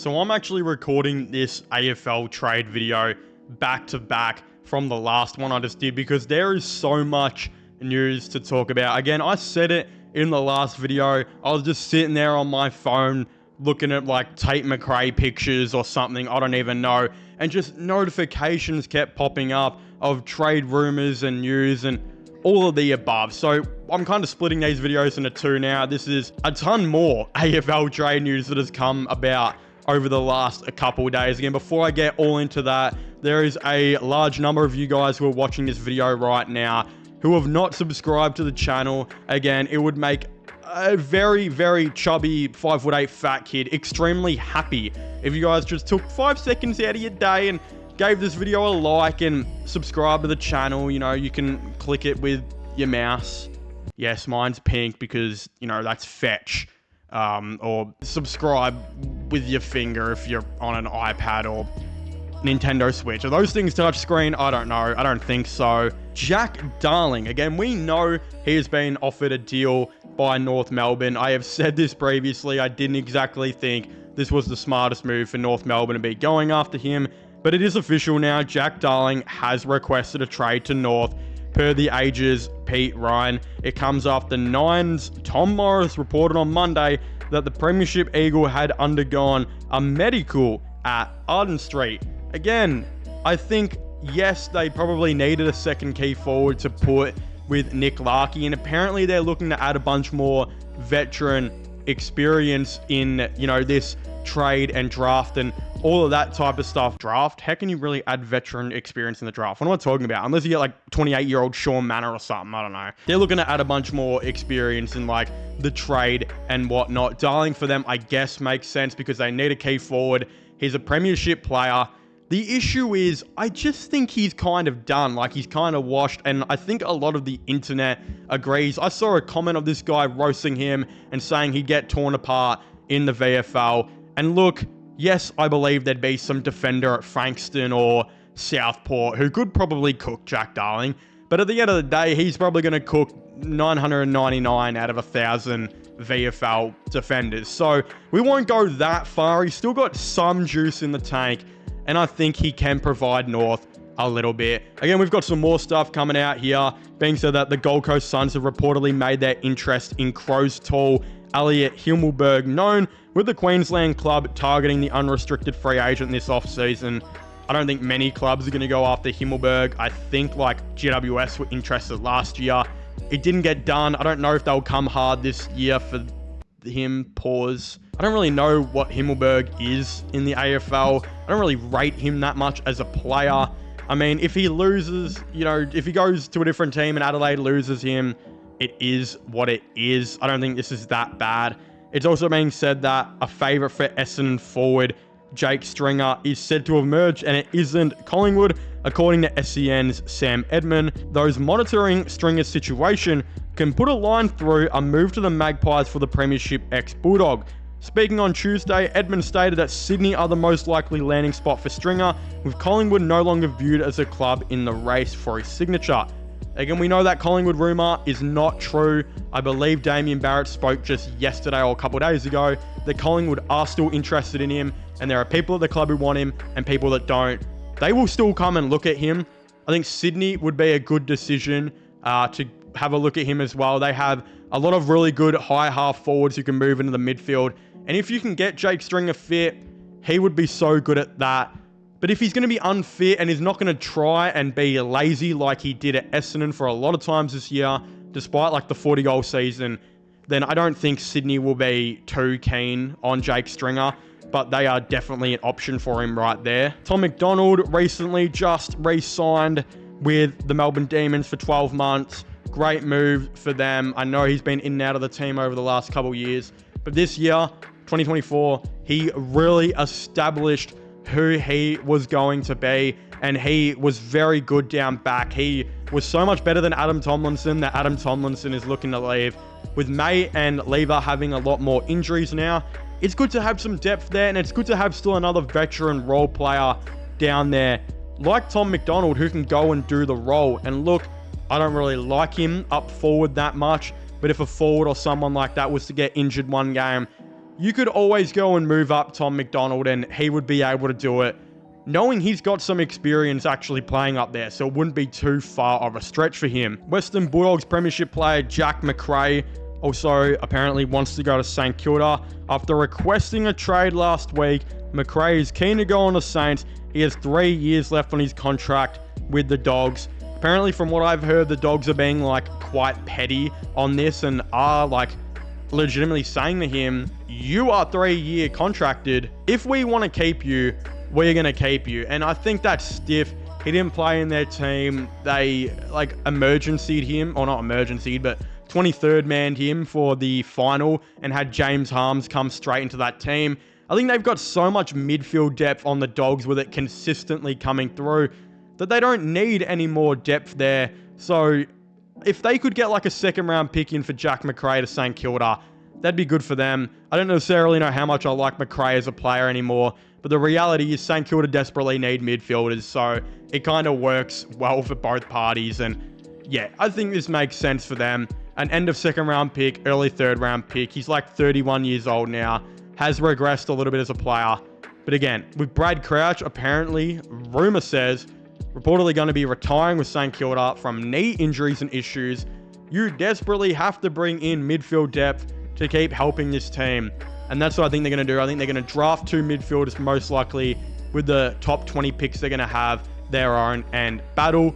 So I'm actually recording this AFL trade video back to back from the last one I just did because there is so much news to talk about. Again, I said it in the last video. I was just sitting there on my phone looking at like Tate McCrae pictures or something, I don't even know, and just notifications kept popping up of trade rumors and news and all of the above. So I'm kind of splitting these videos into two now. This is a ton more AFL trade news that has come about over the last couple of days. Again, before I get all into that, there is a large number of you guys who are watching this video right now who have not subscribed to the channel. Again, it would make a very, very chubby 5'8" fat kid extremely happy if you guys just took 5 seconds out of your day and gave this video a like and subscribe to the channel. You know, you can click it with your mouse. Yes, mine's pink because, you know, that's fetch. Or subscribe with your finger if you're on an iPad or Nintendo Switch. Are those things touchscreen? I don't know. I don't think so. Jack Darling. Again, we know he has been offered a deal by North Melbourne. I have said this previously. I didn't exactly think this was the smartest move for North Melbourne to be going after him. But it is official now. Jack Darling has requested a trade to North. Per the Age's Pete Ryan, it comes after Nine's Tom Morris reported on Monday that the Premiership Eagle had undergone a medical at Arden Street. Again, I think, yes, they probably needed a second key forward to put with Nick Larkey, and apparently they're looking to add a bunch more veteran experience in, you know, this trade and draft and all of that type of stuff. Draft? How can you really add veteran experience in the draft? What am I talking about? Unless you get like 28-year-old Sean Manor or something. I don't know. They're looking to add a bunch more experience in like the trade and whatnot. Darling for them, I guess, makes sense because they need a key forward. He's a premiership player. The issue is, I just think he's kind of done. Like, he's kind of washed, and I think a lot of the internet agrees. I saw a comment of this guy roasting him and saying he'd get torn apart in the VFL. And look, yes, I believe there'd be some defender at Frankston or Southport who could probably cook Jack Darling. But at the end of the day, he's probably going to cook 999 out of 1,000 VFL defenders. So we won't go that far. He's still got some juice in the tank, and I think he can provide North a little bit. Again, we've got some more stuff coming out here, being said that the Gold Coast Suns have reportedly made their interest in Crows tall Elliot Himmelberg known, with the Queensland club targeting the unrestricted free agent this offseason. I don't think many clubs are going to go after Himmelberg. I think like GWS were interested last year. It didn't get done. I don't know if they'll come hard this year for him. Pause. I don't really know what Himmelberg is in the AFL. I don't really rate him that much as a player. I mean, if he loses, you know, if he goes to a different team and Adelaide loses him, it is what it is. I don't think this is that bad. It's also being said that a favourite for Essendon forward Jake Stringer is said to have merged, and it isn't Collingwood. According to SEN's Sam Edmund, those monitoring Stringer's situation can put a line through a move to the Magpies for the Premiership ex-Bulldog. Speaking on Tuesday, Edmund stated that Sydney are the most likely landing spot for Stringer, with Collingwood no longer viewed as a club in the race for his signature. Again, we know that Collingwood rumour is not true. I believe Damien Barrett spoke just yesterday or a couple of days ago that Collingwood are still interested in him, and there are people at the club who want him and people that don't. They will still come and look at him. I think Sydney would be a good decision to have a look at him as well. They have a lot of really good high half forwards who can move into the midfield. And if you can get Jake Stringer fit, he would be so good at that. But if he's going to be unfit and he's not going to try and be lazy like he did at Essendon for a lot of times this year, despite like the 40-goal season, then I don't think Sydney will be too keen on Jake Stringer, but they are definitely an option for him right there. Tom McDonald recently just re-signed with the Melbourne Demons for 12 months. Great move for them. I know he's been in and out of the team over the last couple of years, but this year, 2024, he really established who he was going to be, and he was very good down back. He was so much better than Adam Tomlinson that Adam Tomlinson is looking to leave. With May and Lever having a lot more injuries now, it's good to have some depth there, and it's good to have still another veteran role player down there like Tom McDonald who can go and do the role. And look, I don't really like him up forward that much, but if a forward or someone like that was to get injured one game, you could always go and move up Tom McDonald and he would be able to do it, knowing he's got some experience actually playing up there, so it wouldn't be too far of a stretch for him. Western Bulldogs premiership player Jack McCrae also apparently wants to go to St Kilda. After requesting a trade last week, McCrae is keen to go on the Saints. He has 3 years left on his contract with the Dogs. Apparently, from what I've heard, the Dogs are being like quite petty on this and are like legitimately saying to him, you are 3-year contracted. If we want to keep you, we're going to keep you. And I think that's stiff. He didn't play in their team. They like emergency'd him, or not emergency'd, but 23rd manned him for the final and had James Harms come straight into that team. I think they've got so much midfield depth on the Dogs with it consistently coming through that they don't need any more depth there. So if they could get like a second round pick in for Jack McCrae to St Kilda, that'd be good for them. I don't necessarily know how much I like McCrae as a player anymore, but the reality is St Kilda desperately need midfielders, so it kind of works well for both parties. And yeah, I think this makes sense for them. An end of second round pick, early third round pick. He's like 31 years old now, has regressed a little bit as a player. But again, with Brad Crouch, apparently, rumour says, reportedly going to be retiring with St Kilda from knee injuries and issues, you desperately have to bring in midfield depth to keep helping this team. And that's what I think they're going to do. I think they're going to draft 2 midfielders most likely with the top 20 picks they're going to have their own, and battle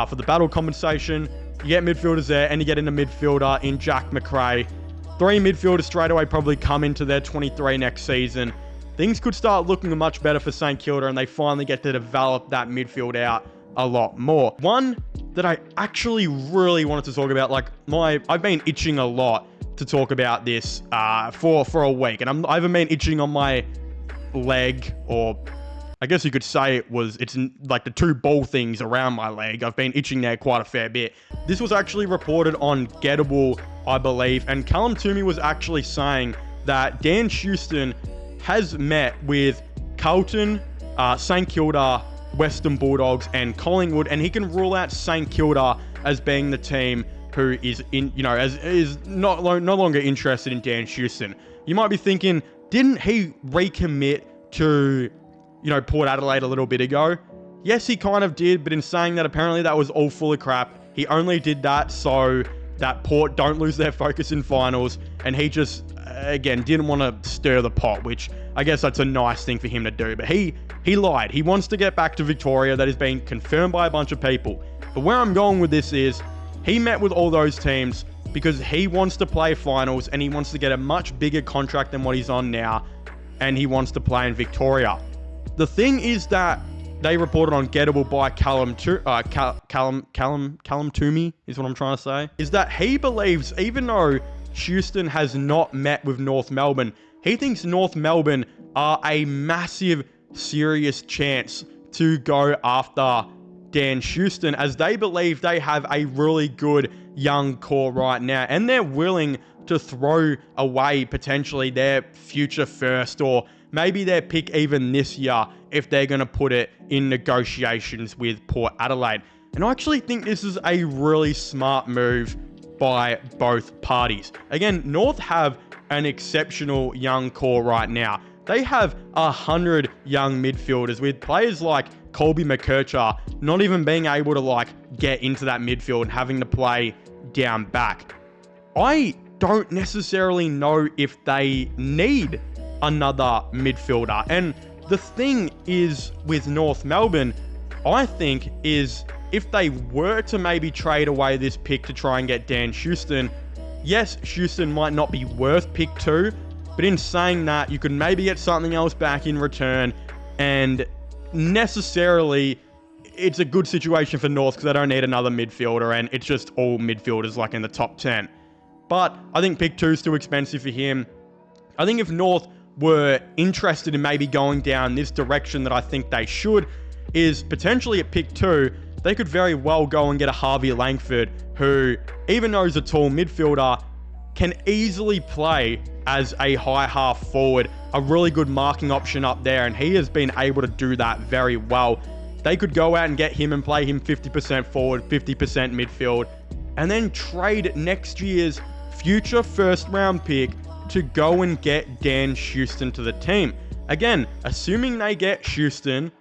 for the battle compensation. You get midfielders there, and you get in a midfielder in Jack McCrae. 3 midfielders straight away probably come into their 23 next season. Things could start looking much better for St Kilda, and they finally get to develop that midfield out a lot more. One that I actually really wanted to talk about, I've been itching a lot to talk about this for a week, and I haven't been itching on my leg, or I guess you could say it's like the 2 ball things around my leg. I've been itching there quite a fair bit. This was actually reported on Gettable, I believe, and Callum Toomey was actually saying that Dan Houston has met with Carlton, St Kilda, Western Bulldogs, and Collingwood, and he can rule out St Kilda as being the team who is no longer interested in Dan Houston. You might be thinking, didn't he recommit to Port Adelaide a little bit ago? Yes, he kind of did, but in saying that, apparently that was all full of crap. He only did that so that Port don't lose their focus in finals, and he just, again, didn't want to stir the pot, which I guess that's a nice thing for him to do. But he lied. He wants to get back to Victoria. That has been confirmed by a bunch of people. But where I'm going with this is, he met with all those teams because he wants to play finals, and he wants to get a much bigger contract than what he's on now, and he wants to play in Victoria. The thing is that they reported on Gettable by Callum Toomey, is what I'm trying to say, is that he believes, even though Houston has not met with North Melbourne, he thinks North Melbourne are a massive, serious chance to go after Dan Houston, as they believe they have a really good young core right now, and they're willing to throw away potentially their future first, or maybe their pick even this year, if they're going to put it in negotiations with Port Adelaide. And I actually think this is a really smart move by both parties. Again, North have an exceptional young core right now. They have 100 young midfielders with players like Colby McKercher not even being able to get into that midfield and having to play down back. I don't necessarily know if they need another midfielder. And the thing is with North Melbourne, I think, is if they were to maybe trade away this pick to try and get Dan Houston, yes, Houston might not be worth pick 2, but in saying that, you could maybe get something else back in return, and necessarily it's a good situation for North because they don't need another midfielder, and it's just all midfielders in the top 10. But I think pick 2 is too expensive for him. I think if North were interested in maybe going down this direction that I think they should, is potentially at pick 2, they could very well go and get a Harvey Langford, who, even though he's a tall midfielder, can easily play as a high half forward, a really good marking option up there, and he has been able to do that very well. They could go out and get him and play him 50% forward, 50% midfield, and then trade next year's future first round pick to go and get Dan Houston to the team. Again, assuming they get Houston,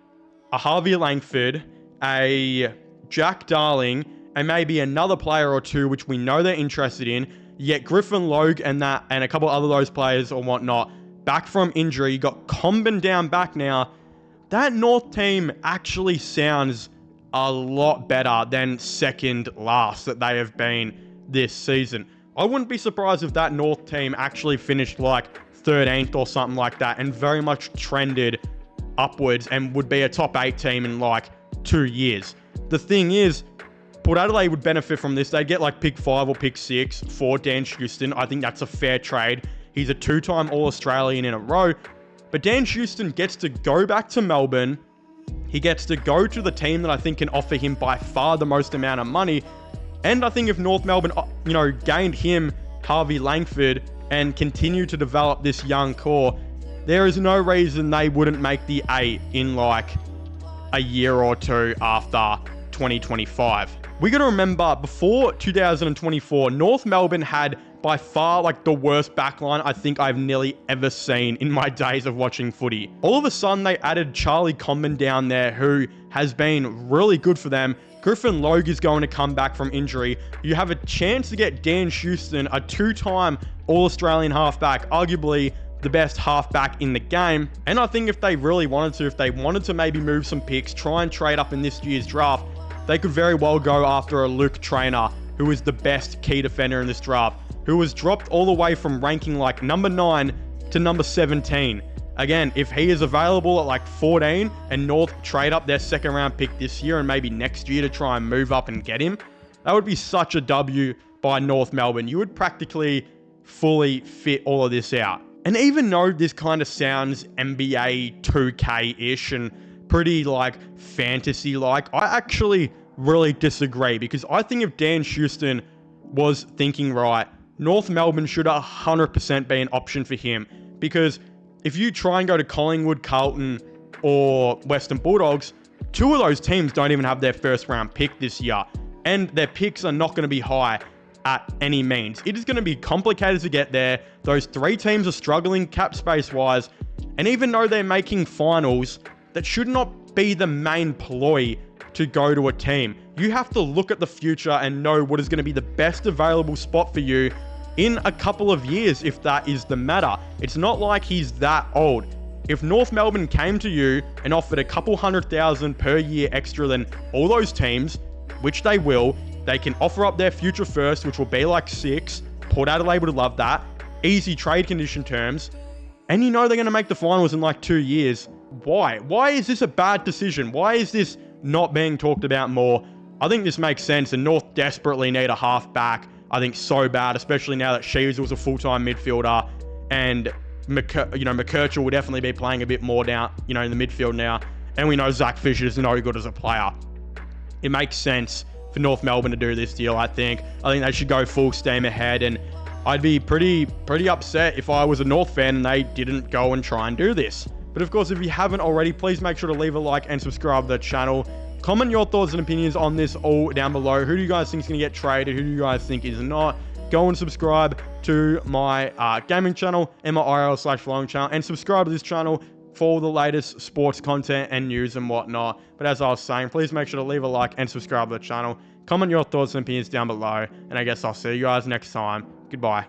a Harvey Langford, a Jack Darling, and maybe another player or two, which we know they're interested in. You get Griffin Logue and a couple other those players or whatnot back from injury. You got Comben down back now. That North team actually sounds a lot better than second last that they have been this season. I wouldn't be surprised if that North team actually finished like 13th or something like that and very much trended upwards and would be a top 8 team in like 2 years. The thing is, Port Adelaide would benefit from this. They'd get like pick 5 or pick 6 for Dan Houston. I think that's a fair trade. He's a 2-time All-Australian in a row. But Dan Houston gets to go back to Melbourne. He gets to go to the team that I think can offer him by far the most amount of money. And I think if North Melbourne, gained him, Harvey Langford, and continue to develop this young core, there is no reason they wouldn't make the 8 in like a year or two after 2025. We got to remember, before 2024, North Melbourne had by far like the worst backline I think I've nearly ever seen in my days of watching footy. All of a sudden, they added Charlie Comben down there, who has been really good for them. Griffin Logue is going to come back from injury. You have a chance to get Dan Houston, a 2-time All-Australian halfback, arguably the best halfback in the game. And I think if they really wanted to, if they wanted to maybe move some picks, try and trade up in this year's draft, they could very well go after a Luke Traynor, who is the best key defender in this draft, who was dropped all the way from ranking like number 9 to number 17. Again, if he is available at like 14 and North trade up their second round pick this year and maybe next year to try and move up and get him, that would be such a W by North Melbourne. You would practically fully fit all of this out. And even though this kind of sounds NBA 2K-ish and pretty like fantasy-like, I actually really disagree, because I think if Dan Houston was thinking right, North Melbourne should 100% be an option for him. Because if you try and go to Collingwood, Carlton, or Western Bulldogs, 2 of those teams don't even have their first round pick this year. And their picks are not going to be high at any means. It is going to be complicated to get there. Those 3 teams are struggling cap space wise. And even though they're making finals, that should not be the main ploy to go to a team. You have to look at the future and know what is going to be the best available spot for you in a couple of years, if that is the matter. It's not like he's that old. If North Melbourne came to you and offered a couple $100,000 per year extra than all those teams, which they will, they can offer up their future first, which will be like 6. Port Adelaide would love that. Easy trade condition terms. And you know they're going to make the finals in like 2 years. Why? Why is this a bad decision? Why is this not being talked about more? I think this makes sense, and North desperately need a halfback. I think so bad, especially now that Sheaves was a full-time midfielder, and McCurchell will definitely be playing a bit more down, in the midfield now. And we know Zach Fisher is no good as a player. It makes sense for North Melbourne to do this deal, I think. I think they should go full steam ahead, and I'd be pretty upset if I was a North fan and they didn't go and try and do this. But of course, if you haven't already, please make sure to leave a like and subscribe to the channel. Comment your thoughts and opinions on this all down below. Who do you guys think is going to get traded? Who do you guys think is not? Go and subscribe to my gaming channel and my IRL/vlogging channel, and subscribe to this channel for all the latest sports content and news and whatnot. But as I was saying, please make sure to leave a like and subscribe to the channel. Comment your thoughts and opinions down below, and I guess I'll see you guys next time. Goodbye.